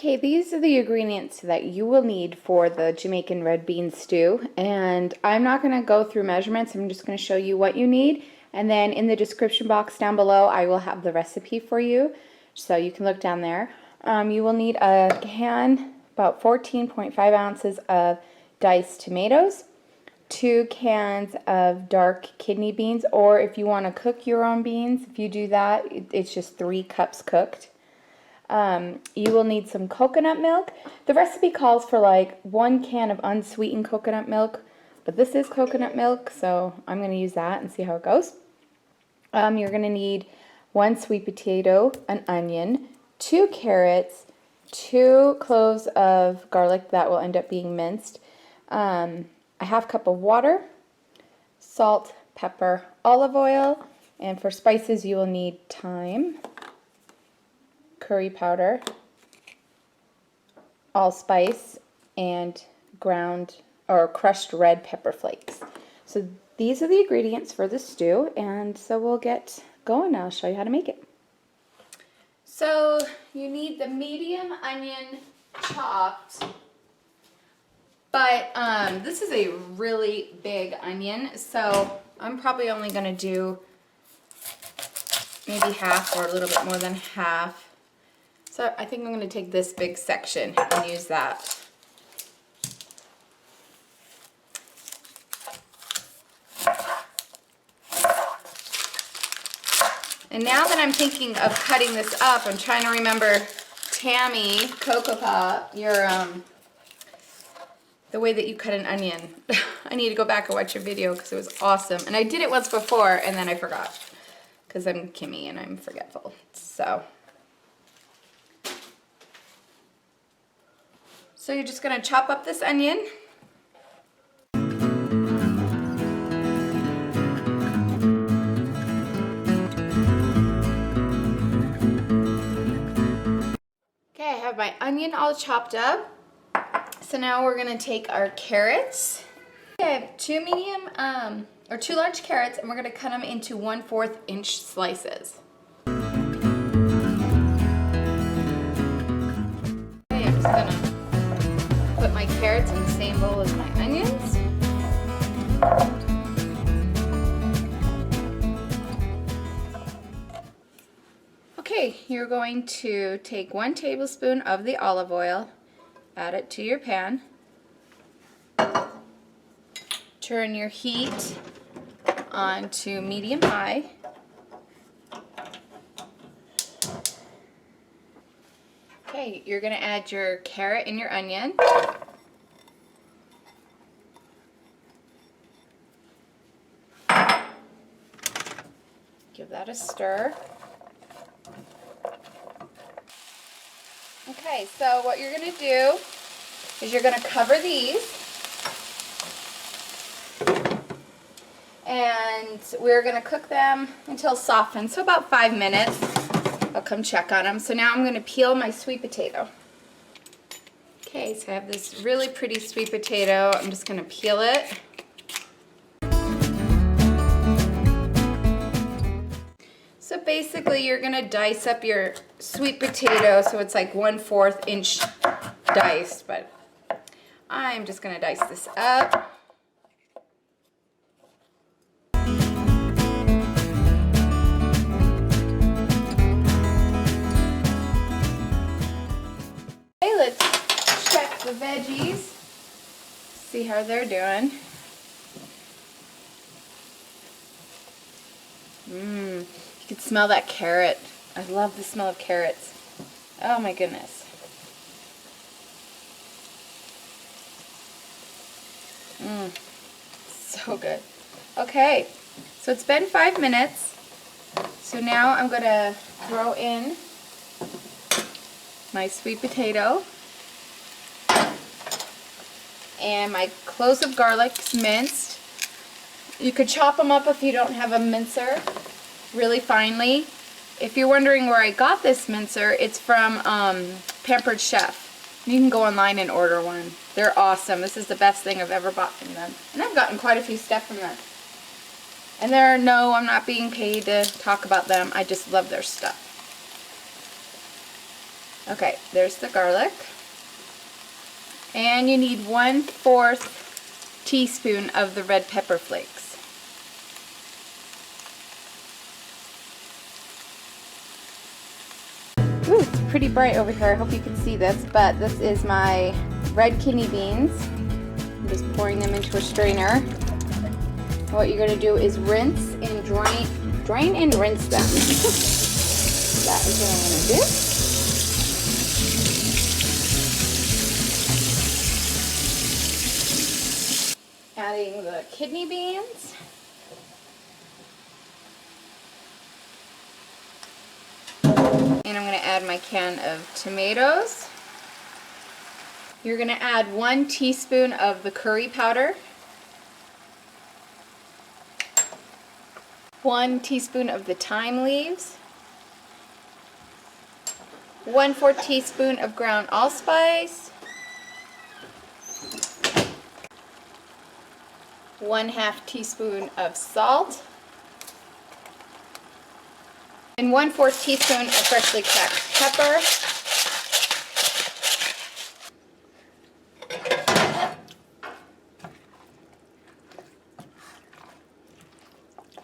Okay, these are the ingredients that you will need for the Jamaican red bean stew, and I'm not going to go through measurements. I'm just going to show you what you need, and then in the description box down below I will have the recipe for you, so you can look down there. You will need a can, about 14.5 ounces of diced tomatoes, 2 cans of dark kidney beans, or if you want to cook your own beans, if you do that, it's just 3 cups cooked. You will need some coconut milk. The recipe calls for like 1 can of unsweetened coconut milk, but this is coconut milk, so I'm going to use that and see how it goes. You're going to need 1 sweet potato, an onion, 2 carrots, 2 cloves of garlic that will end up being minced, a half cup of water, salt, pepper, olive oil, and for spices you will need thyme, curry powder, allspice, and ground or crushed red pepper flakes. So these are the ingredients for the stew, and so we'll get going. I'll show you how to make it. So you need the medium onion chopped, but this is a really big onion, so I'm probably only going to do maybe half or a little bit more than half. So I think I'm going to take this big section and use that. And now that I'm thinking of cutting this up, I'm trying to remember, Tammy, Cocoa Pop, the way that you cut an onion. I need to go back and watch your video because it was awesome. And I did it once before and then I forgot because I'm Kimmy and I'm forgetful. So you're just going to chop up this onion. Okay, I have my onion all chopped up. So now we're going to take our carrots. Okay, I have 2 large carrots, and we're going to cut them into 1/4 inch slices. Okay, I'm just going to put my carrots in the same bowl as my onions. Okay, you're going to take 1 tablespoon of the olive oil, add it to your pan, turn your heat on to medium-high, okay, you're going to add your carrot and your onion. Give that a stir. Okay, so what you're going to do is you're going to cover these, and we're going to cook them until softened, so about 5 minutes. I'll come check on them. So now I'm going to peel my sweet potato. Okay, so I have this really pretty sweet potato. I'm just going to peel it. So basically you're going to dice up your sweet potato so it's like 1/4 inch diced, but I'm just going to dice this up. Okay, let's check the veggies, see how they're doing. You can smell that carrot. I love the smell of carrots. Oh my goodness. So good. Okay, so it's been 5 minutes. So now I'm going to throw in my sweet potato and my cloves of garlic minced. You could chop them up if you don't have a mincer really finely. If you're wondering where I got this mincer, it's from Pampered Chef. You can go online and order one. They're awesome. This is the best thing I've ever bought from them. And I've gotten quite a few stuff from them. And no, I'm not being paid to talk about them. I just love their stuff. Okay, there's the garlic. And you need 1/4 teaspoon of the red pepper flakes. Ooh, it's pretty bright over here. I hope you can see this, but this is my red kidney beans. I'm just pouring them into a strainer. What you're going to do is rinse and drain and rinse them. That is what I'm going to do. Adding the kidney beans. And I'm going to add my can of tomatoes. You're going to add 1 teaspoon of the curry powder. 1 teaspoon of the thyme leaves. 1/4 teaspoon of ground allspice. 1/2 teaspoon of salt. And 1/4 teaspoon of freshly cracked pepper.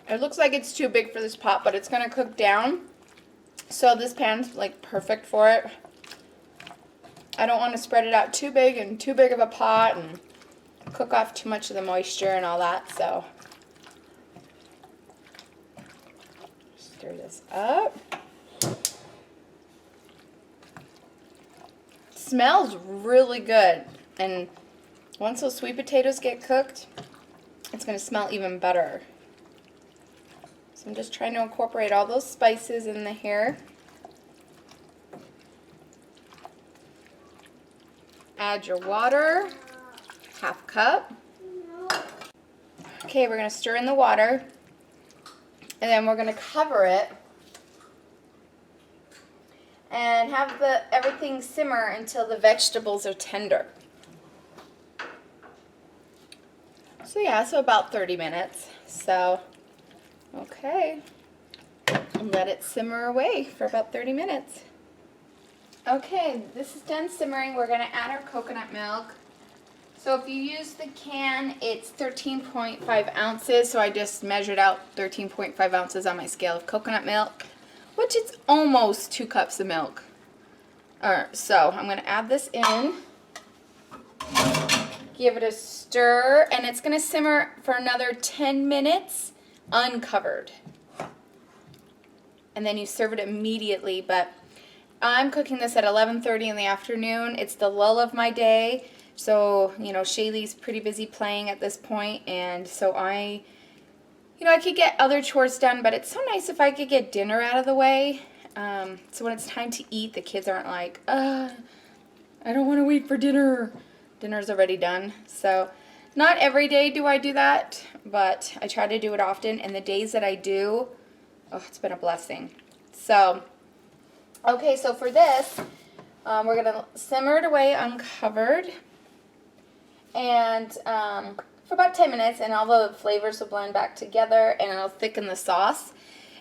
It looks like it's too big for this pot, but it's going to cook down. So this pan's like perfect for it. I don't want to spread it out too big and too big of a pot and cook off too much of the moisture and all that. So stir this up. It smells really good. And once those sweet potatoes get cooked, it's going to smell even better. So I'm just trying to incorporate all those spices in here. Add your water, 1/2 cup. Okay, we're going to stir in the water, and then we're going to cover it and have everything simmer until the vegetables are tender. So yeah, so about 30 minutes. So, okay, and let it simmer away for about 30 minutes. Okay, this is done simmering. We're going to add our coconut milk. So if you use the can, it's 13.5 ounces. So I just measured out 13.5 ounces on my scale of coconut milk, which is almost 2 cups of milk. So I'm going to add this in. Give it a stir, and it's going to simmer for another 10 minutes uncovered. And then you serve it immediately, but I'm cooking this at 11:30 in the afternoon. It's the lull of my day. So, you know, Shaylee's pretty busy playing at this point, and so I could get other chores done, but it's so nice if I could get dinner out of the way. So when it's time to eat, the kids aren't like, I don't want to wait for dinner. Dinner's already done. So not every day do I do that, but I try to do it often, and the days that I do, oh, it's been a blessing. So, okay, so for this, we're going to simmer it away uncovered, and for about 10 minutes, and all the flavors will blend back together, and it'll thicken the sauce.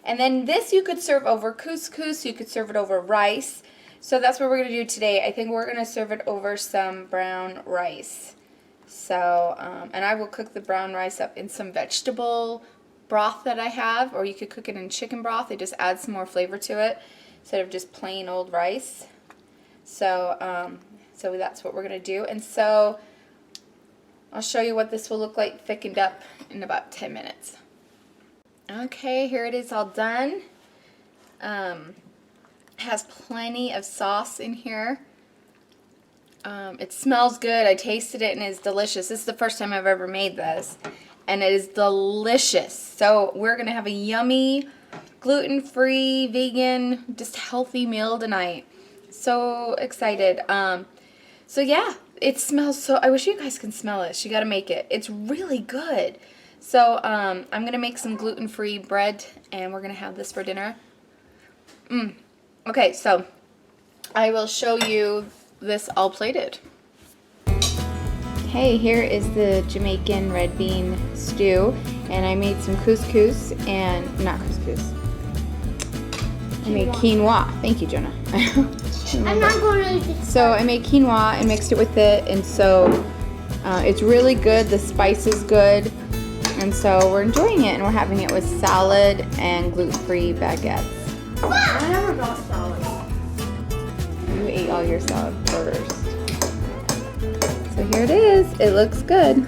And then this you could serve over couscous, you could serve it over rice. So that's what we're going to do today. I think we're going to serve it over some brown rice. So, and I will cook the brown rice up in some vegetable broth that I have, or you could cook it in chicken broth. It just adds some more flavor to it instead of just plain old rice. So, so that's what we're going to do. And so I'll show you what this will look like thickened up in about 10 minutes. Okay, here it is all done. Has plenty of sauce in here. It smells good. I tasted it and it's delicious. This is the first time I've ever made this, and it is delicious. So we're gonna have a yummy, gluten-free, vegan, just healthy meal tonight. So excited. So yeah, it smells so. I wish you guys can smell it. You gotta make it. It's really good. So I'm gonna make some gluten-free bread, and we're gonna have this for dinner. Okay, so I will show you this all plated. Okay, here is the Jamaican red bean stew, and I made some couscous and, not couscous, I made quinoa. Thank you, Jonah. I'm not going to eat it. So I made quinoa and mixed it with it, and so it's really good. The spice is good, and so we're enjoying it, and we're having it with salad and gluten-free baguettes. I never got salad. You ate all your salad first. So here it is. It looks good.